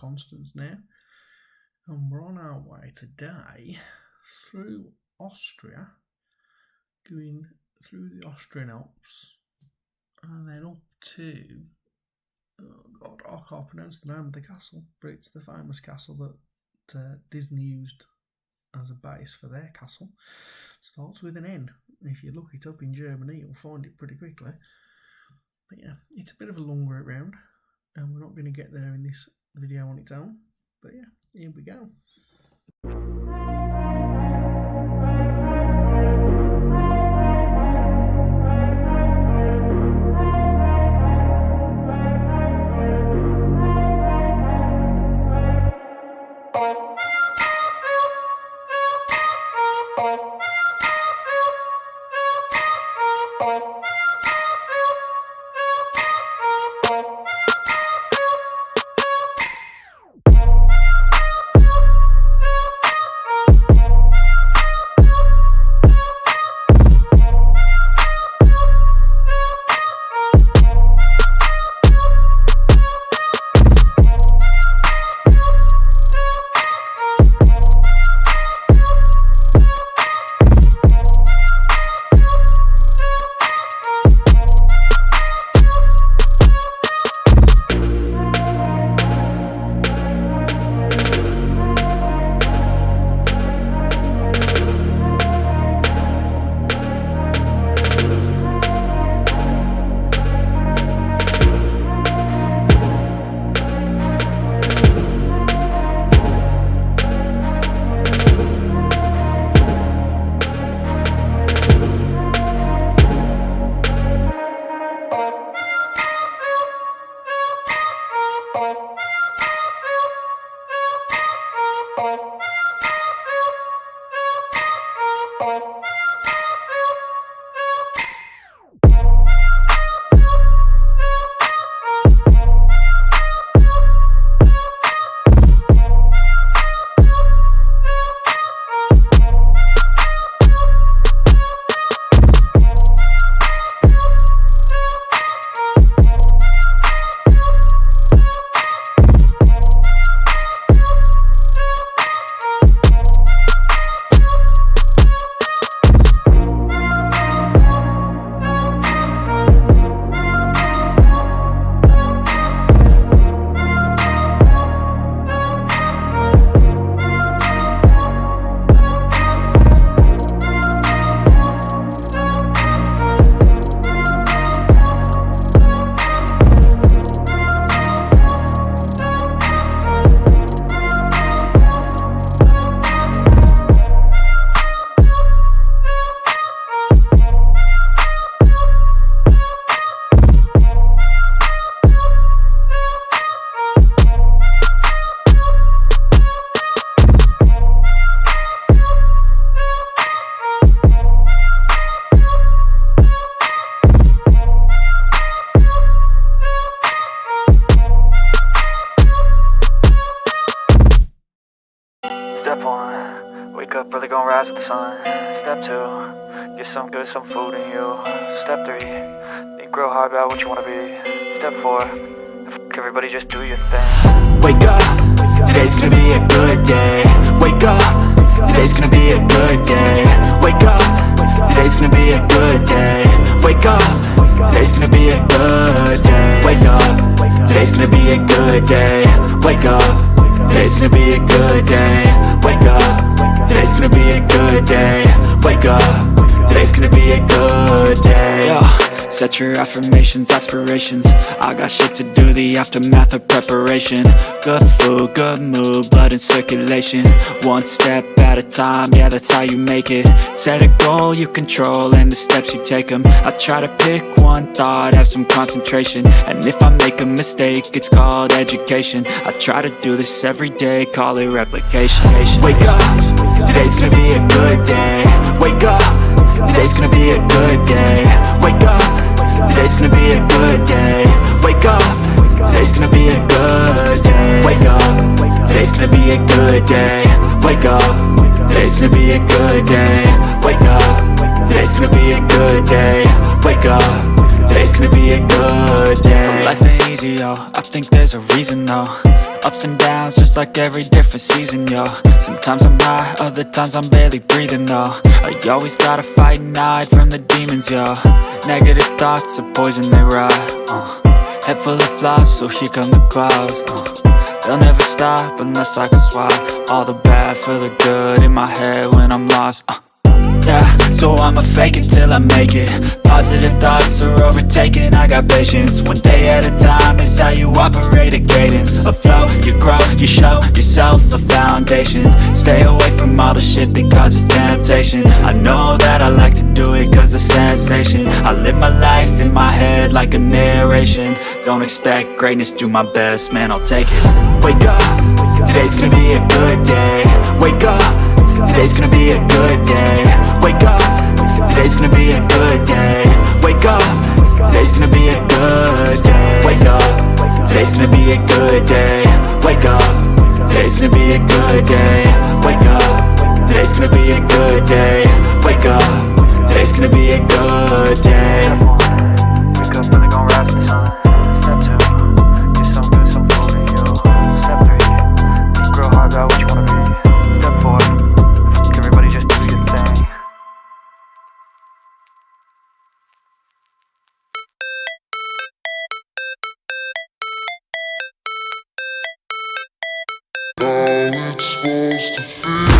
constants now, and we're on our way today through Austria, going through the Austrian Alps, and then up to, oh god, I can't pronounce the name of the castle, but it's the famous castle that Disney used as a base for their castle. Starts with an N. If you look it up in Germany, you'll find it pretty quickly. But yeah, it's a bit of a long route round, and we're not going to get there in this video on its own. But yeah, here we go. Step 1, wake up early, gonna rise with the sun. Step 2, get some good, some food in you. Step 3, think real hard about what you wanna be. Step 4, everybody just do your thing. Wake up, today's gonna be a good day. Wake up, today's gonna be a good day. Wake up, today's gonna be a good day. Wake up, today's gonna be a good day. Wake up, today's gonna be a good day. Wake up, today's gonna be a good day. Wake up, today's gonna be a good day. Wake up, today's gonna be a good day. Yo, set your affirmations, aspirations. I got shit to do, the aftermath of preparation. Good food, good mood, blood in circulation. One step at a time, yeah, that's how you make it. Set a goal you control and the steps you take them. I try to pick one thought, have some concentration. And if I make a mistake, it's called education. I try to do this every day, call it replication. Wake up, today's gonna be a good day. Wake up, today's gonna be a good day. Wake up, today's gonna be a good day. Wake up, today's gonna be a good day. Wake up, today's gonna be a good day. Wake up, today's gonna be a good day. Wake up, today's gonna be a good day. Wake up, today's today's gonna be a good day. So life ain't easy, yo, I think there's a reason though. Ups and downs, just like every different season, yo. Sometimes I'm high, other times I'm barely breathing, though. I always gotta fight and hide from the demons, yo. Negative thoughts are poison, they rot. Head full of flaws, so here come the clouds. They'll never stop unless I can swap all the bad for the good in my head when I'm lost. Yeah, so I'ma fake it till I make it. Positive thoughts are overtaken, I got patience. One day at a time is how you operate a cadence. A flow, you grow, you show yourself a foundation. Stay away from all the shit that causes temptation. I know that I like to do it cause it's sensation. I live my life in my head like a narration. Don't expect greatness, do my best, man, I'll take it. Wake up, today's gonna be a good day. Wake up, today's gonna be a good day. Wake up, today's gonna be a good day. Wake up, today's gonna be a good day. Wake up, today's gonna be a good day. Wake up, today's gonna be a good day. Wake up, today's gonna be a good day. Wake up, today's gonna be a good day. Wake up, really gon' rise to the sun. Step 2, get some good, some food in you. Step 3, think real hard about what you wanna be. Step 4, everybody just do your thing. How it's supposed to feel.